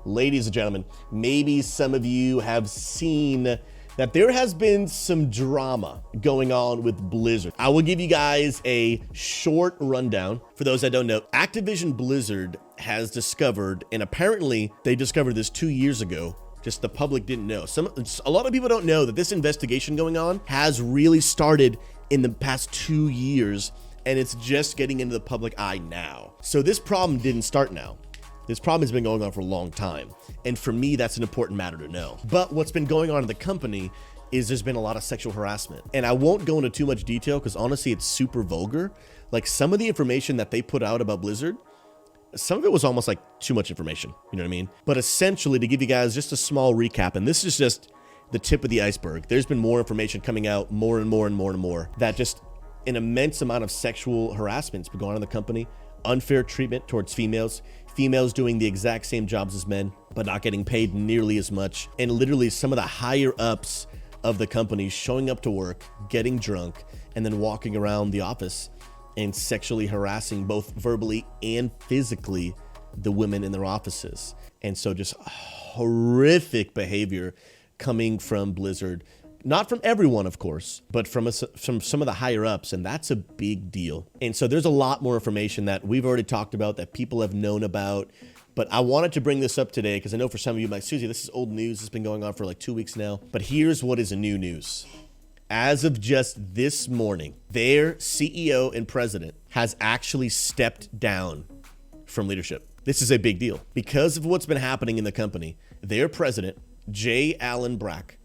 ladies and gentlemen, maybe some of you have seen that there has been some drama going on with Blizzard. I will give you guys a short rundown. For those that don't know, Activision Blizzard has discovered, and apparently they discovered this 2 years ago, just the public didn't know. A lot of people don't know that this investigation going on has really started in the past 2 years, and it's just getting into the public eye now. So this problem didn't start now. This problem has been going on for a long time. And for me, that's an important matter to know. But what's been going on in the company is there's been a lot of sexual harassment. And I won't go into too much detail because honestly, it's super vulgar. Like some of the information that they put out about Blizzard, some of it was almost like too much information, you know what I mean? But essentially, to give you guys just a small recap, and this is just the tip of the iceberg, there's been more information coming out, more and more and more and more, that just an immense amount of sexual harassment's been going on in the company, unfair treatment towards females doing the exact same jobs as men, but not getting paid nearly as much. And literally some of the higher ups of the company showing up to work, getting drunk, and then walking around the office and sexually harassing both verbally and physically the women in their offices. And so just horrific behavior coming from Blizzard. Not from everyone, of course, but from some of the higher ups, and that's a big deal. And so there's a lot more information that we've already talked about, that people have known about, but I wanted to bring this up today because I know for some of you, like, Susie, this is old news. It's been going on for like 2 weeks now. But here's what is new news. As of just this morning, their CEO and president has actually stepped down from leadership. This is a big deal. Because of what's been happening in the company, their president, J. Allen Brack,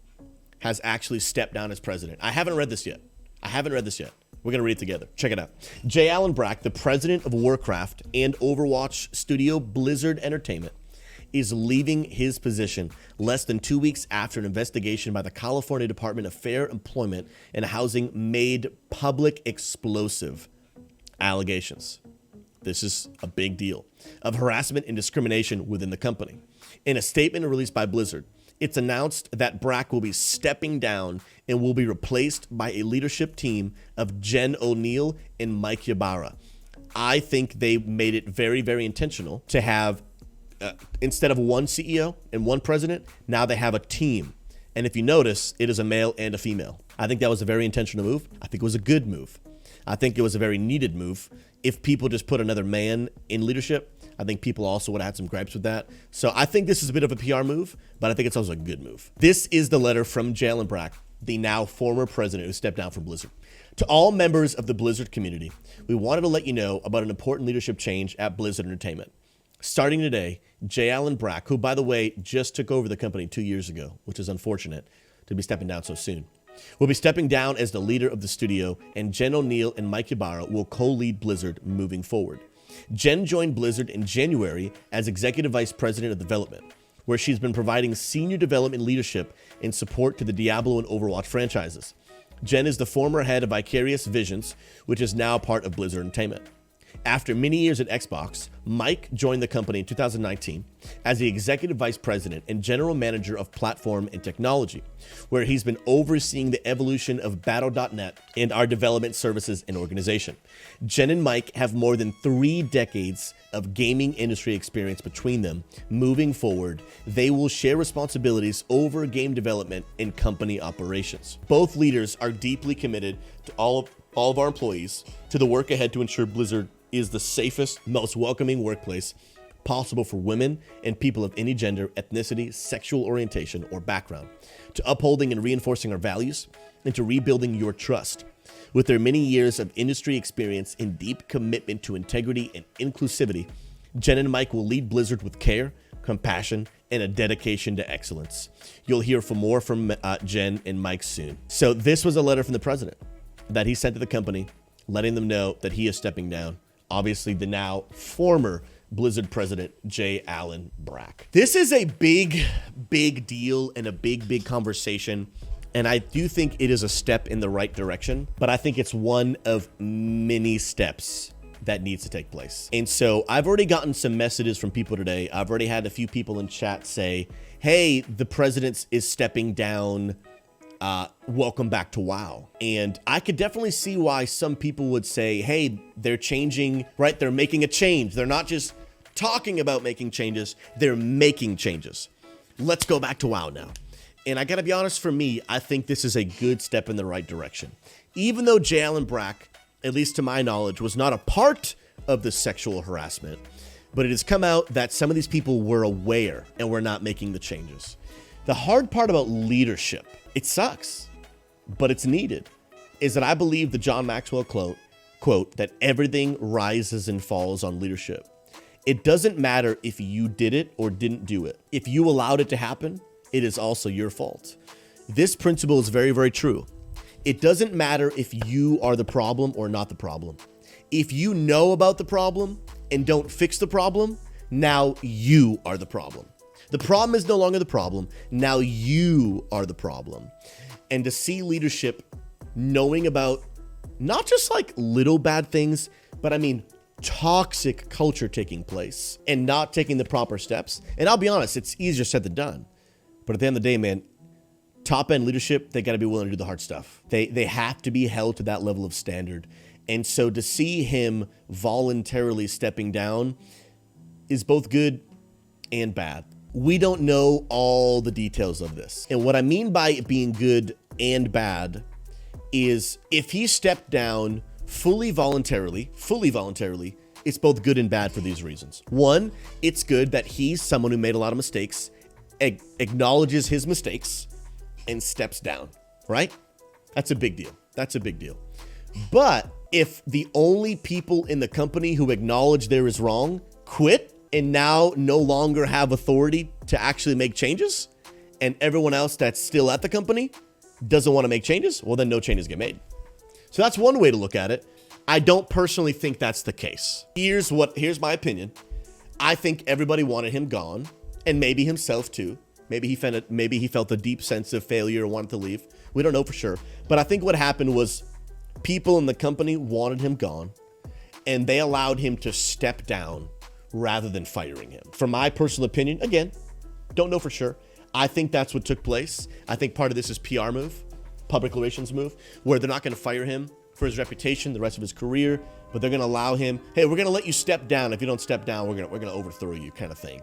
has actually stepped down as president. I haven't read this yet. We're gonna read it together. Check it out. J. Allen Brack, the president of Warcraft and Overwatch studio Blizzard Entertainment, is leaving his position less than 2 weeks after an investigation by the California Department of Fair Employment and Housing made public explosive allegations. This is a big deal of harassment and discrimination within the company. In a statement released by Blizzard, it's announced that Brack will be stepping down and will be replaced by a leadership team of Jen O'Neill and Mike Ybarra. I think they made it very, very intentional to have, instead of one CEO and one president, now they have a team. And if you notice, it is a male and a female. I think that was a very intentional move. I think it was a good move. I think it was a very needed move. If people just put another man in leadership, I think people also would have had some gripes with that. So I think this is a bit of a PR move, but I think it's also a good move. This is the letter from J. Allen Brack, the now former president who stepped down from Blizzard. To all members of the Blizzard community, we wanted to let you know about an important leadership change at Blizzard Entertainment. Starting today, J. Allen Brack, who, by the way, just took over the company 2 years ago, which is unfortunate to be stepping down so soon, will be stepping down as the leader of the studio, and Jen O'Neill and Mike Ybarra will co-lead Blizzard moving forward. Jen joined Blizzard in January as Executive Vice President of Development, where she's been providing senior development leadership and support to the Diablo and Overwatch franchises. Jen is the former head of Vicarious Visions, which is now part of Blizzard Entertainment. After many years at Xbox, Mike joined the company in 2019 as the Executive Vice President and General Manager of Platform and Technology, where he's been overseeing the evolution of Battle.net and our development services and organization. Jen and Mike have more than 3 decades of gaming industry experience between them. Moving forward, they will share responsibilities over game development and company operations. Both leaders are deeply committed to all of our employees, to the work ahead to ensure Blizzard is the safest, most welcoming workplace possible for women and people of any gender, ethnicity, sexual orientation, or background, to upholding and reinforcing our values, and to rebuilding your trust. With their many years of industry experience and deep commitment to integrity and inclusivity, Jen and Mike will lead Blizzard with care, compassion, and a dedication to excellence. You'll hear more from Jen and Mike soon. So this was a letter from the president that he sent to the company, letting them know that he is stepping down. Obviously, the now former Blizzard president, J. Allen Brack. This is a big, big deal and a big, big conversation. And I do think it is a step in the right direction, but I think it's one of many steps that needs to take place. And so I've already gotten some messages from people today. I've already had a few people in chat say, hey, the president is stepping down. Welcome back to WoW. And I could definitely see why some people would say, hey, they're changing, right? They're making a change. They're not just talking about making changes, they're making changes. Let's go back to WoW now. And I gotta be honest, for me, I think this is a good step in the right direction. Even though J. Allen Brack, at least to my knowledge, was not a part of the sexual harassment, but it has come out that some of these people were aware and were not making the changes. The hard part about leadership, it sucks, but it's needed, is that I believe the John Maxwell quote that everything rises and falls on leadership. It doesn't matter if you did it or didn't do it. If you allowed it to happen, it is also your fault. This principle is very, very true. It doesn't matter if you are the problem or not the problem. If you know about the problem and don't fix the problem, now you are the problem. The problem is no longer the problem. Now you are the problem. And to see leadership knowing about not just like little bad things, but I mean toxic culture taking place and not taking the proper steps. And I'll be honest, it's easier said than done. But at the end of the day, man, top end leadership, they got to be willing to do the hard stuff. They have to be held to that level of standard. And so to see him voluntarily stepping down is both good and bad. We don't know all the details of this. And what I mean by it being good and bad is if he stepped down fully voluntarily, it's both good and bad for these reasons. One, it's good that he's someone who made a lot of mistakes, acknowledges his mistakes, and steps down, right? That's a big deal. That's a big deal. But if the only people in the company who acknowledge there is wrong quit and now no longer have authority to actually make changes, and everyone else that's still at the company doesn't want to make changes, well, then no changes get made. So that's one way to look at it. I don't personally think that's the case. Here's my opinion. I think everybody wanted him gone, and maybe himself too. Maybe he felt a deep sense of failure and wanted to leave. We don't know for sure. But I think what happened was people in the company wanted him gone, and they allowed him to step down rather than firing him. From my personal opinion, again, don't know for sure. I think that's what took place. I think part of this is PR move, public relations move, where they're not going to fire him for his reputation, the rest of his career, but they're going to allow him, hey, we're going to let you step down. If you don't step down, we're going to overthrow you, kind of thing.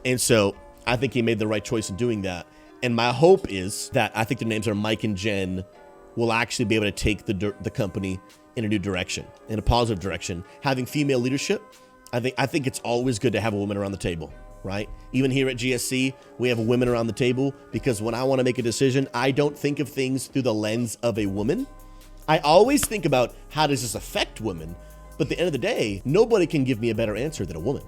And so I think he made the right choice in doing that. And my hope is that I think their names are Mike and Jen will actually be able to take the company in a new direction, in a positive direction. Having female leadership, I think it's always good to have a woman around the table, right? Even here at GSC, we have women around the table because when I want to make a decision, I don't think of things through the lens of a woman. I always think about how does this affect women, but at the end of the day, nobody can give me a better answer than a woman,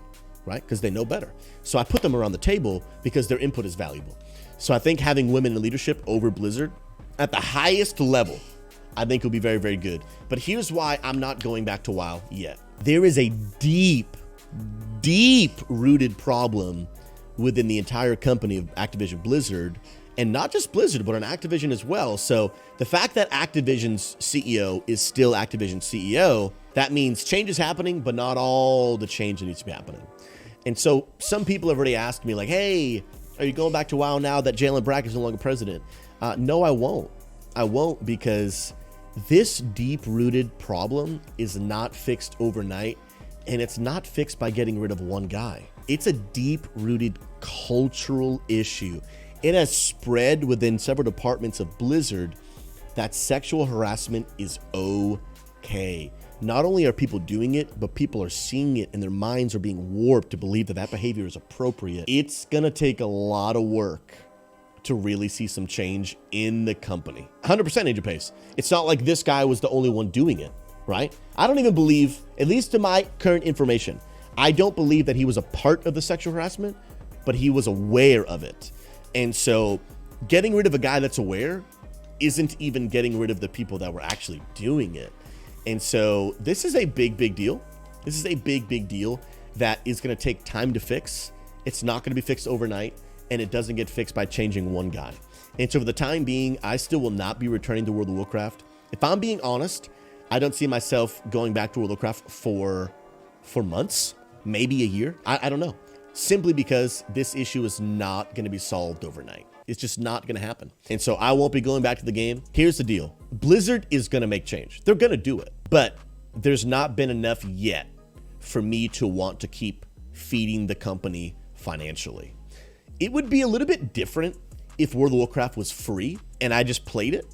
right? Because they know better. So I put them around the table because their input is valuable. So I think having women in leadership over Blizzard at the highest level, I think will be very, very good. But here's why I'm not going back to WoW yet. There is a deep-rooted problem within the entire company of Activision Blizzard, and not just Blizzard, but on Activision as well. So the fact that Activision's CEO is still Activision's CEO, that means change is happening, but not all the change that needs to be happening. And so some people have already asked me like, hey, are you going back to WoW now that J. Allen Brack is no longer president? No, I won't. I won't, because this deep-rooted problem is not fixed overnight, and it's not fixed by getting rid of one guy. It's a deep-rooted cultural issue. It has spread within several departments of Blizzard that sexual harassment is okay. Not only are people doing it, but people are seeing it and their minds are being warped to believe that that behavior is appropriate. It's gonna take a lot of work to really see some change in the company. 100% Agent Pace. It's not like this guy was the only one doing it, right? I don't even believe, at least to my current information, I don't believe that he was a part of the sexual harassment, but he was aware of it. And so getting rid of a guy that's aware isn't even getting rid of the people that were actually doing it. And so this is a big, big deal. This is a big, big deal that is going to take time to fix. It's not going to be fixed overnight, and it doesn't get fixed by changing one guy. And so for the time being, I still will not be returning to World of Warcraft. If I'm being honest, I don't see myself going back to World of Warcraft for months, maybe a year. I don't know. Simply because this issue is not going to be solved overnight. It's just not going to happen. And so I won't be going back to the game. Here's the deal. Blizzard is going to make change. They're going to do it. But there's not been enough yet for me to want to keep feeding the company financially. It would be a little bit different if World of Warcraft was free and I just played it.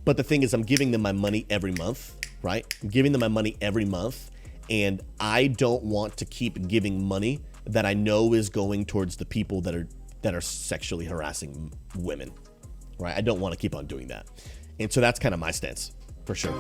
But the thing is, I'm giving them my money every month, right? I'm giving them my money every month, and I don't want to keep giving money that I know is going towards the people that are sexually harassing women, right? I don't want to keep on doing that. And so that's kind of my stance, for sure.